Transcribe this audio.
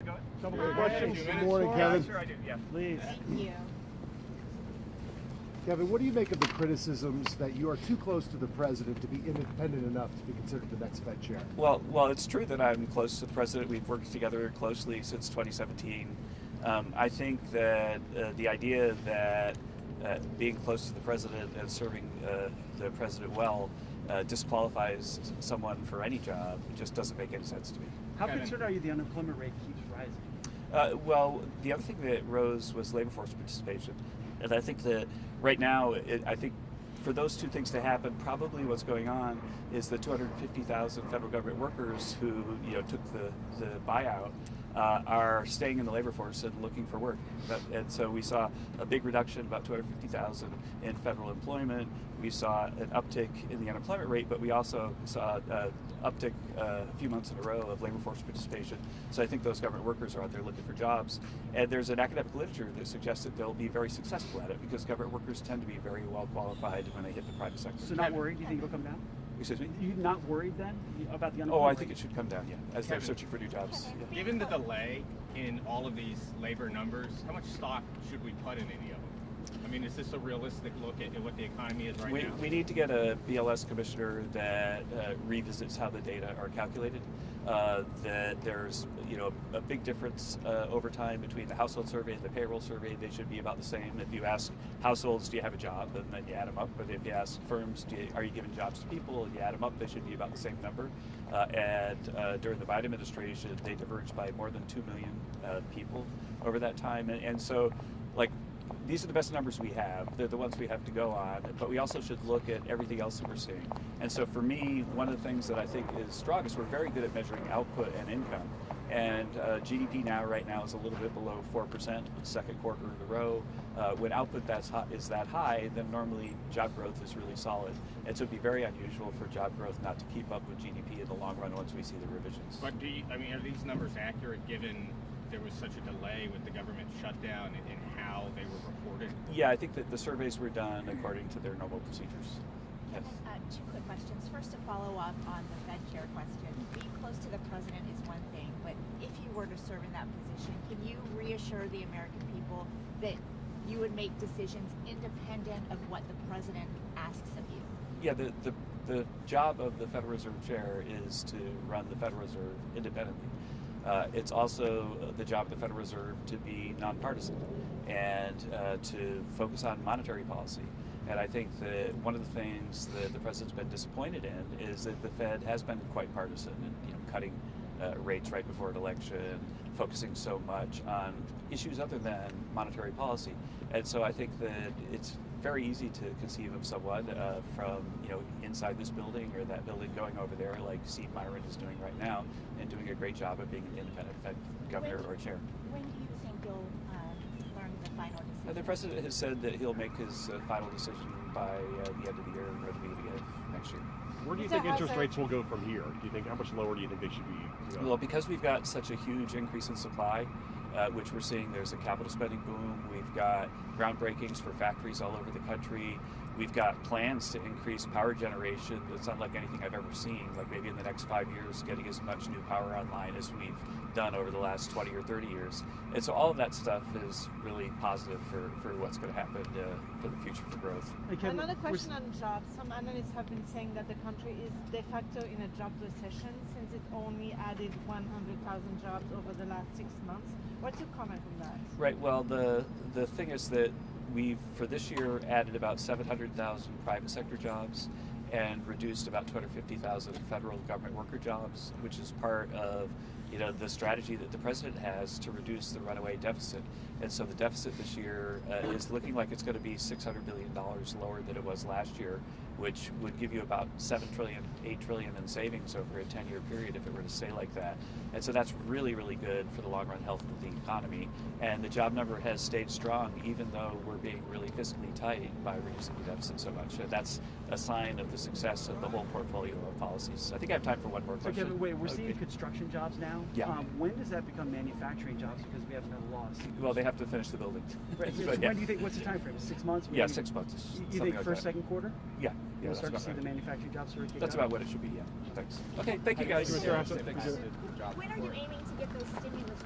go ahead. Couple quick questions. Good morning, Kevin. Sure I do, yeah. Please. Thank you. Kevin, what do you make of the criticisms that you are too close to the president to be independent enough to be considered the next Fed chair? Well, it's true that I'm close to the president. We've worked together closely since 2017. I think that the idea that being close to the president and serving the president well disqualifies someone for any job just doesn't make any sense to me. How concerned are you the unemployment rate keeps rising? Well, the other thing that rose was labor force participation. And I think that right now, I think for those two things to happen, probably what's going on is the 250,000 federal government workers who took the buyout are staying in the labor force and looking for work. And so we saw a big reduction, about 250,000 in federal employment. We saw an uptick in the unemployment rate, but we also saw an uptick a few months in a row of labor force participation. So I think those government workers are out there looking for jobs. And there's an academic literature that suggests that they'll be very successful at it because government workers tend to be very well qualified when they hit the private sector. So not worried? Do you think it'll come down? Excuse me? You're not worried then about the unemployment Oh, I rate? think it should come down, yeah, as they're searching for new jobs. Yeah. Given the delay in all of these labor numbers, how much stock should we put in any of them? I mean, is this a realistic look at what the economy is right now? We need to get a BLS commissioner that revisits how the data are calculated. That there's a big difference over time between the household survey and the payroll survey. They should be about the same. If you ask households, do you have a job, and then you add them up. But if you ask firms, are you giving jobs to people, and you add them up, they should be about the same number. And during the Biden administration, they diverged by more than 2 million people over that time. And so, these are the best numbers we have. They're the ones we have to go on, but we also should look at everything else that we're seeing. And so for me, one of the things that I think is strong is we're very good at measuring output and income. And GDP right now is a little bit below 4%, second quarter in a row. When output is that high, then normally job growth is really solid. And so it'd be very unusual for job growth not to keep up with GDP in the long run once we see the revisions. But are these numbers accurate given there was such a delay with the government shutdown and how they were reported? Yeah, I think that the surveys were done according to their normal procedures. Yes. Two quick questions. First, to follow up on the Fed chair question. Being close to the president is one thing, but if you were to serve in that position, can you reassure the American people that you would make decisions independent of what the president asks of you? Yeah, the job of the Federal Reserve Chair is to run the Federal Reserve independently. It's also the job of the Federal Reserve to be nonpartisan and to focus on monetary policy. And I think that one of the things that the president's been disappointed in is that the Fed has been quite partisan and cutting rates right before an election, focusing so much on issues other than monetary policy. And so I think that it's very easy to conceive of someone from inside this building or that building going over there, like Steve Myron is doing right now, and doing a great job of being an independent Fed governor or chair. When do you think you'll learn the final decision? The president has said that he'll make his final decision by the end of the year or the beginning of next year. Where do you think interest rates will go from here? Do you think how much lower do you think they should be? Well, because we've got such a huge increase in supply, which we're seeing, there's a capital spending boom. We've got groundbreakings for factories all over the country. We've got plans to increase power generation that's unlike anything I've ever seen, like maybe in the next 5 years, getting as much new power online as we've done over the last 20 or 30 years. And so all of that stuff is really positive for what's going to happen for the future for growth. Hey, Kevin, another question on jobs. Some analysts have been saying that the country is de facto in a job recession since it only added 100,000 jobs over the last 6 months. What's your comment on that? Right, well, the thing is that we've, for this year, added about 700,000 private sector jobs and reduced about 250,000 federal government worker jobs, which is part of the strategy that the president has to reduce the runaway deficit. And so the deficit this year is looking like it's going to be $600 billion lower than it was last year, which would give you about $7 trillion, $8 trillion in savings over a 10-year period if it were to stay like that. And so that's really, really good for the long-run health of the economy. And the job number has stayed strong, even though we're being really fiscally tight by reducing the deficit so much. And that's a sign of the success of the whole portfolio of policies. I think I have time for one more So question. Kevin, wait, we're seeing construction jobs now. Yeah. When does that become manufacturing jobs because we haven't had laws? Well, they have to finish the building. Right. So But yeah. when do you think? What's the time frame? 6 months? Yeah, Maybe? 6 months. You something think like first, that. second quarter? Yeah. We'll that's start to about see the right. manufacturing jobs sort of kick That's up? about what it should be, yeah. Thanks. Okay, thank you guys. Thank you, Hassett. When are you aiming to get those stimulus checks?